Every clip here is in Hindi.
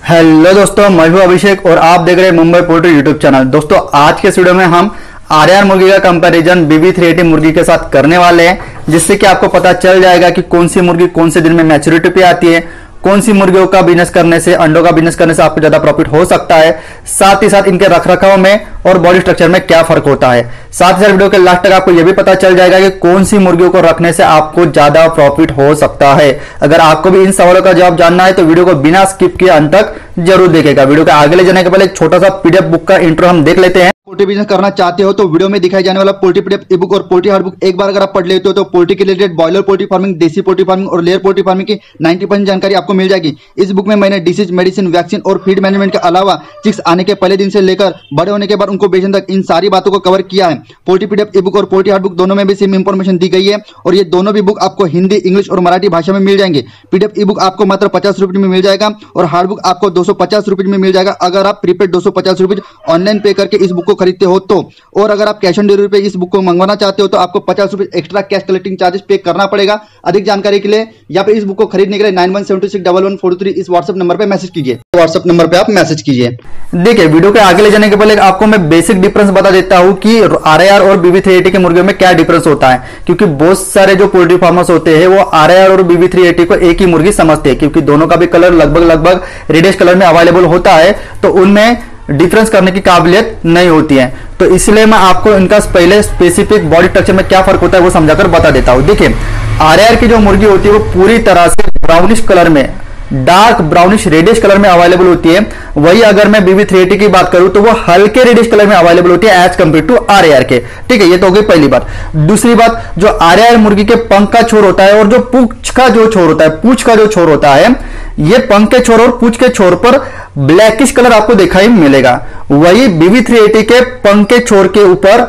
हेलो दोस्तों, मैं हूं अभिषेक और आप देख रहे हैं मुंबई पोल्ट्री यूट्यूब चैनल। दोस्तों आज के इस वीडियो में हम आरआर मुर्गी का कंपैरिजन BB380 मुर्गी के साथ करने वाले हैं, जिससे कि आपको पता चल जाएगा कि कौन सी मुर्गी कौन से दिन में मैच्योरिटी पे आती है, कौन सी मुर्गियों का बिजनेस करने से, अंडों का बिजनेस करने से आपको ज्यादा प्रॉफिट हो सकता है, साथ ही साथ इनके रखरखाव में और बॉडी स्ट्रक्चर में क्या फर्क होता है। साथ ही साथ वीडियो के लास्ट तक आपको यह भी पता चल जाएगा कि कौन सी मुर्गियों को रखने से आपको ज्यादा प्रॉफिट हो सकता है। अगर आपको भी इन सवालों का जवाब जानना है तो वीडियो को बिना स्किप किए अंत तक जरूर देखेगा। वीडियो के आगे ले जाने के पहले एक छोटा सा PDF बुक का इंट्रो हम देख लेते हैं। पोल्ट्री बिजनेस करना चाहते हो तो वीडियो में दिखाई जाने वाला पोल्ट्री PDF ई बुक और पोल्ट्री हार्ड बुक एक बार अगर आप पढ़ लेते हो तो पोल्ट्री के रिलेटेड बॉयलर पोल्ट्री फार्मिंग, देसी पोल्ट्री फार्मिंग और लेयर पोल्ट्री फार्मिंग की 90% जानकारी आपको मिल जाएगी। इस बुक में मैंने डिसीज, मेडिसिन, वैक्सीन और फीड मैनेजमेंट के अलावा चिक्स आने के पहले दिन से लेकर बड़े होने के बाद उनको बेचने तक इन सारी बातों को कवर किया है। पोल्ट्री PDF ई बुक और पोल्ट्री हार्ड बुक दोनों में भी सेम इंफॉर्मेशन दी गई है और ये दोनों भी बुक आपको हिंदी, इंग्लिश और मराठी भाषा में मिल जाएंगे। PDF ई बुक आपको मात्र 50 रुपये में मिल जाएगा और हार्ड बुक आपको 250 रुपये में मिल जाएगा अगर आप प्रीपेड 250 रुपये ऑनलाइन पे करके इस बुक को खरीदते हो तो। और अगर आप कैश ऑन डिलीवरी पे इस बुक को मंगवाना चाहते हो तो आपको 50 रुपये एक्स्ट्रा कैश कलेक्टिंग चार्जेस पे करना पड़ेगा। अधिक जानकारी के लिए या फिर इस बुक को खरीदने के लिए 91761143 इस व्हाट्सएप नंबर पे मैसेज कीजिए। व्हाट्सएप नंबर पे आप मैसेज कीजिए। देखिए, वीडियो के आगे ले जाने के पहले आपको मैं बेसिक डिफरेंस बता देता हूं कि आरआर और BB380 के मुर्गियों में क्या डिफरेंस होता है, क्योंकि बहुत सारे जो पोल्ट्री फार्मर्स होते हैं वो आरआर और BB380 को एक ही मुर्गी समझते हैं, क्योंकि दोनों का भी कलर लगभग रेडिश कलर में अवेलेबल होता है, तो उनमें डिफरेंस करने की काबिलियत नहीं होती है। तो इसलिए मैं आपको इनका पहले स्पेसिफिक बॉडी स्ट्रक्चर में क्या फर्क होता है वो समझाकर बता देता हूं। देखिए, आरआर की जो मुर्गी होती है वो पूरी तरह से ब्राउनिश कलर में, डार्क ब्राउनिश रेडिश कलर में अवेलेबल होती है। वही अगर मैं BB380 की बात करूं तो वो हल्के रेडिश कलर में अवेलेबल होती है एज कंपेयर टू आरआर के। ठीक है, ये तो हो गई पहली बात। दूसरी बात, जो आरआर मुर्गी के पंख का छोर होता है और जो पूंछ का जो छोर होता है, पूंछ का जो छोर होता है, ये पंख के छोर और पूंछ के छोर पर ब्लैकिश कलर आपको दिखाई मिलेगा। वही BB380 के पंख के छोर के ऊपर,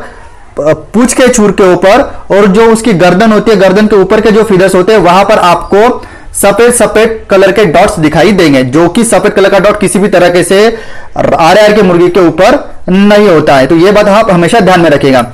पूंछ के छोर के ऊपर और जो उसकी गर्दन होती है, गर्दन के ऊपर के जो फीदर्स होते हैं वहां पर आपको सफेद सफेद कलर के डॉट्स दिखाई देंगे, जो कि सफेद कलर का डॉट किसी भी तरह से आरआर के मुर्गी के ऊपर नहीं होता है। तो यह बात आप हमेशा ध्यान में रखिएगा।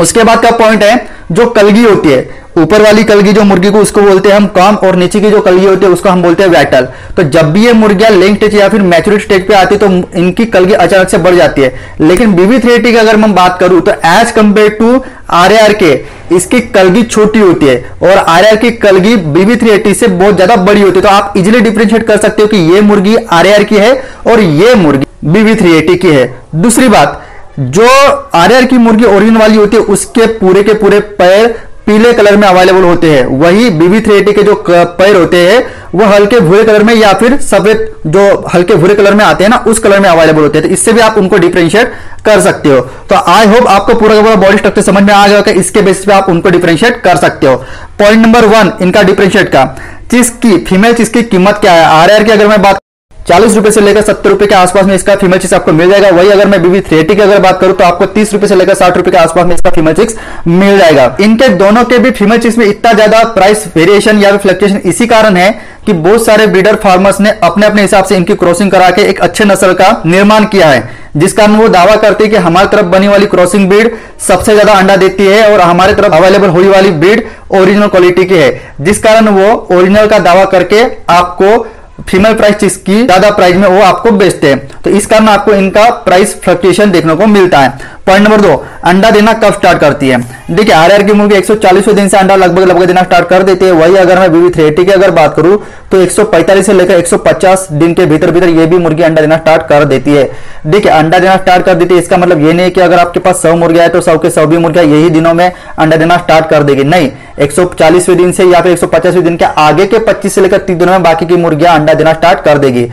उसके बाद का पॉइंट है जो कलगी होती है, ऊपर वाली कलगी जो मुर्गी को उसको बोलते हैं हम कॉम, और नीचे की जो कलगी होती है उसको हम बोलते हैं वैटल। तो जब भी ये मुर्गियां लेइंग स्टेज या फिर मैच्योरिटी स्टेज पे आती है तो इनकी कलगी अचानक से बढ़ जाती है। लेकिन BB380 की अगर मैं बात करूं तो एज कंपेयर टू आरआर के इसकी कलगी छोटी होती है और आरआर की कलगी BB380 से बहुत ज्यादा बड़ी होती है। तो आप इजिली डिफरेंशिएट कर सकते हो कि ये मुर्गी आरआर की है और ये मुर्गी BB380 की है। दूसरी बात, जो आरआर की मुर्गी ओरिजिनल वाली होती है उसके पूरे के पूरे पैर पीले कलर में अवेलेबल होते हैं। वही BB380 के जो पैर होते हैं वो हल्के भूरे कलर में या फिर सफेद जो हल्के भूरे कलर में आते हैं ना, उस कलर में अवेलेबल होते हैं। तो इससे भी आप उनको डिफरेंशिएट कर सकते हो। तो आई होप आपको पूरा का पूरा बॉडी स्ट्रक्चर समझ में आ गया कि इसके बेसिस पे आप उनको डिफरेंशिएट कर सकते हो। पॉइंट नंबर 1 इनका डिफरेंशिएट का, चिक्स की, फीमेल चिक्स की कीमत क्या है। आरआर की अगर मैं बात 40 रुपए से लेकर 70 रुपए के आसपास में इसका फीमेल चिक्स आपको मिल जाएगा। वही अगर मैं BB380 की अगर बात करूं तो आपको 30 रुपए से लेकर 60 रुपए के आसपास में इसका फीमेल चिक्स मिल जाएगा। इनके दोनों के भी फीमेल चिक्स में इतना ज्यादा प्राइस वेरिएशन या फ्लक्चुएशन इसी कारण है कि बहुत सारे ब्रीडर फार्मर्स ने अपने अपने हिसाब से इनकी क्रॉसिंग करा के एक अच्छे नस्ल का निर्माण किया है, जिस कारण वो दावा करते हैं कि हमारी तरफ बनी वाली क्रॉसिंग ब्रीड सबसे ज्यादा अंडा देती है और हमारी तरफ अवेलेबल हुई वाली ब्रीड ओरिजिनल क्वालिटी की है, जिस कारण वो ओरिजिनल का दावा करके आपको फीमेल प्राइस चिक्स की ज्यादा प्राइस में वो आपको बेचते हैं। तो इस कारण आपको इनका प्राइस फ्लक्चुएशन देखने को मिलता है। पॉइंट नंबर 2, अंडा देना कब स्टार्ट करती है। देखिए, आरआर की मुर्गी 140वें दिन से अंडा लगभग देना स्टार्ट कर देती है। वही अगर मैं BB380 की अगर बात करूं तो 145 से लेकर 150 दिन के भीतर ये भी मुर्गी अंडा देना स्टार्ट कर देती है। देखिए, अंडा देना स्टार्ट कर देती है इसका मतलब ये नहीं कि अगर आपके पास 100 मुर्गियां है तो 100 के 100 भी मुर्गियां यही दिनों में अंडा देना स्टार्ट कर देगी। नहीं, 140वें दिन से या फिर 150वें दिन के आगे के 25 से लेकर 30 दिनों में बाकी की मुर्गियां अंडा देना स्टार्ट कर देगी।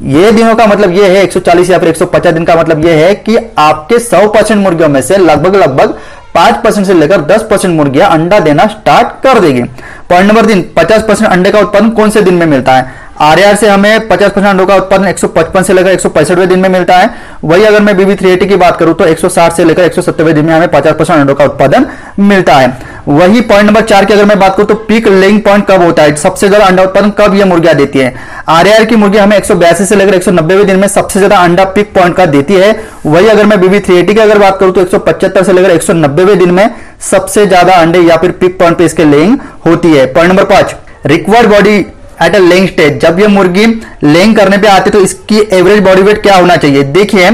ये दिनों का मतलब ये है 140 या फिर 150 दिन का मतलब ये है कि आपके 100% मुर्गियों में से लगभग 5% से लेकर 10% मुर्गियां अंडा देना स्टार्ट कर देगी। पॉइंट नंबर 3, 50% अंडे का उत्पादन कौन से दिन में मिलता है। आरआर से हमें 50% अंडों का उत्पादन 155 से लेकर 165वें दिन में मिलता है। वही अगर मैं BB380 की बात करूं तो 160 से लेकर 170वें दिन में हमें 50% अंडों का उत्पादन मिलता है। वही पॉइंट नंबर 4 की अगर मैं बात करूं तो पीक लेइंग पॉइंट कब होता है, सबसे ज्यादा अंडा उत्पादन कब ये मुर्गियां देती है। आरआर की मुर्गी हमें 182 से लेकर 190वें दिन में सबसे ज्यादा अंडा पीक पॉइंट का देती है। वही अगर मैं BB380 की अगर बात करूं तो 175 से लेकर 190वें दिन में सबसे ज्यादा अंडे या फिर पीक पॉइंट पे इसके लेइंग होती है। Point number 5, required body at a laying stage, जब ये मुर्गी लेइंग करने पे आती है तो इसकी एवरेज बॉडी वेट क्या होना चाहिए। देखिए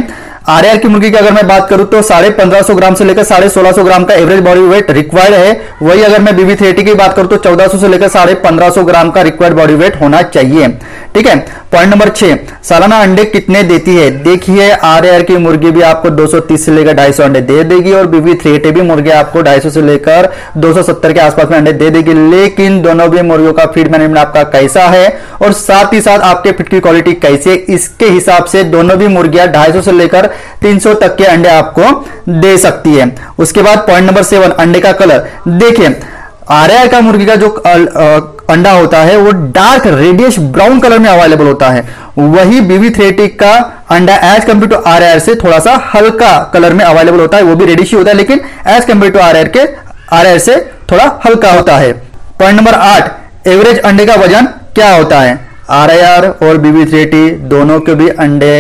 आरआर की मुर्गी की अगर मैं बात करूं तो 1550 ग्राम से लेकर 1650 ग्राम का एवरेज बॉडी वेट रिक्वायर्ड है। वही अगर मैं BB380 की बात करूं तो 1400 से लेकर 1550 ग्राम का रिक्वायर्ड बॉडी वेट होना चाहिए। ठीक है। पॉइंट नंबर 6, सालाना अंडे कितने देती है। देखिए आरआर की मुर्गी भी आपको 230 से लेकर 250 अंडे दे देगी और BB380 भी मुर्गी आपको 250 से लेकर 270 के आसपास में अंडे दे देगी। लेकिन दोनों भी मुर्गियों का फीड मैनेजमेंट आपका कैसा है और साथ ही साथ आपके फीड की क्वालिटी कैसी है, इसके हिसाब से दोनों भी मुर्गियां 250 से लेकर 300 तक के अंडे आपको दे सकती है। उसके बाद पॉइंट नंबर 7, अंडे का कलर। देखिए आरआर का मुर्गी का जो अंडा होता है वो डार्क रेडियस ब्राउन कलर में अवेलेबल होता है। वही BB380 का अंडा एज कंपेयर टू आरआर से थोड़ा सा हल्का कलर में अवेलेबल होता है, वो भी रेडिश ही होता है, लेकिन एज कंपेयर टू आरआर से थोड़ा हल्का होता है। पॉइंट नंबर 8, एवरेज अंडे का वजन क्या होता है। आरआर और BB380 दोनों के भी अंडे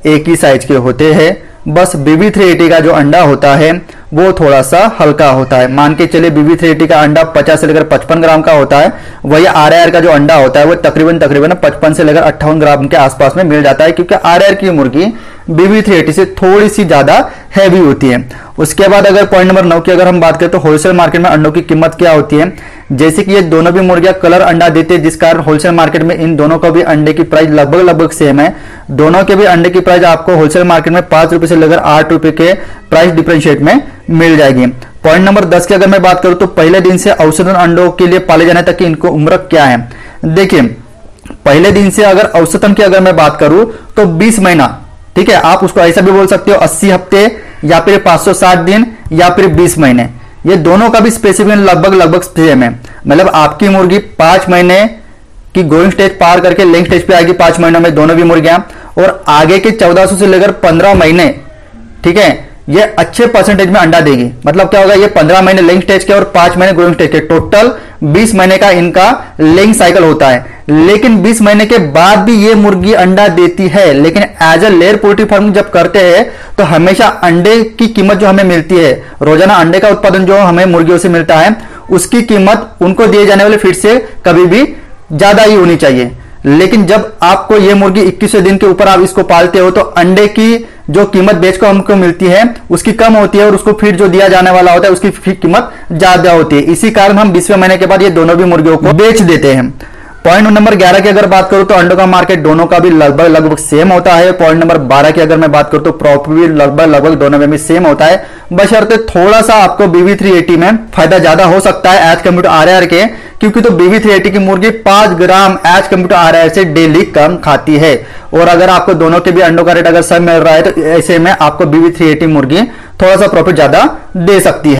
एक ही साइज के होते हैं, बस BB380 का जो अंडा होता है वो थोड़ा सा हल्का होता है। मान के चलिए BB380 का अंडा 50 से लेकर 55 ग्राम का होता है, वही आरआर का जो अंडा होता है वो तकरीबन 55 से लेकर 58 ग्राम के आसपास में मिल जाता है, क्योंकि आरआर की मुर्गी BB380 से थोड़ी सी ज्यादा हैवी होती है। उसके बाद अगर पॉइंट नंबर 9 की अगर हम बात करें तो होलसेल मार्केट में अंडों की कीमत क्या होती है। जैसे कि ये दोनों भी मुर्गियां कलर अंडा देते हैं, जिस कारण होलसेल मार्केट में इन दोनों का भी अंडे की प्राइस लगभग सेम है। दोनों के भी अंडे की प्राइस आपको होलसेल मार्केट में 5 रुपए से लेकर 8 रुपए के प्राइस डिफरेंशिएट में मिल जाएगी। पॉइंट नंबर 10 की अगर मैं बात करूं तो पहले दिन से औसतन अंडों के लिए पाले जाने तक की इनको उम्र क्या है। देखिए पहले दिन से अगर औसतन की अगर मैं बात करूं तो 20 महीना, ठीक है, आप उसको ऐसा भी बोल सकते हो 80 हफ्ते या फिर 560 दिन या फिर 20 महीने। ये दोनों का भी स्पेसिफिक लगभग सेम है। मतलब आपकी मुर्गी 5 महीने की ग्रोइंग स्टेज पार करके लेइंग स्टेज पे आएगी 5 महीनों में दोनों भी मुर्गियां, और आगे के 1400 से लेकर 15 महीने, ठीक है, ये अच्छे परसेंटेज में अंडा देगी। मतलब क्या होगा, ये 15 महीने लेइंग स्टेज के और 5 महीने ग्रोइंग स्टेज के, टोटल 20 महीने का इनका लेइंग साइकिल होता है। लेकिन 20 महीने के बाद भी ये मुर्गी अंडा देती है, लेकिन as a layer poultry farming जब करते हैं तो हमेशा अंडे की कीमत जो हमें मिलती है, रोजाना अंडे का उत्पादन जो हमें मुर्गियों से मिलता है, उसकी कीमत उनको दिए जाने वाले फीड से कभी भी ज्यादा ही होनी चाहिए। लेकिन जब आपको ये मुर्गी 21वें दिन के ऊपर आप इसको पालते हो तो अंडे की जो कीमत बेच को हमको मिलती है उसकी कम होती है, और उसको फीड जो दिया जाने वाला होता है उसकी कीमत ज्यादा होती है। इसी कारण हम 20वें महीने के बाद ये दोनों भी मुर्गियों को बेच देते हैं। पॉइंट नंबर 11 की अगर बात करूं तो अंडों का मार्केट दोनों का भी लगभग सेम होता है। पॉइंट नंबर 12 की अगर मैं बात करूं तो प्रॉफिट भी लगभग दोनों में भी सेम होता है, बशर्ते थोड़ा सा आपको BB380 में फायदा ज्यादा हो सकता है एज कम्पेयर टू आरआर के, क्योंकि तो BB380 की मुर्गी 5 ग्राम एज कम्पेयर टू आरआर से डेली कम खाती है। और अगर आपको दोनों के भी अंडों का रेट अगर सब मिल रहा है तो ऐसे में आपको BB380 मुर्गी थोड़ा सा प्रॉफिट ज्यादा दे सकती है।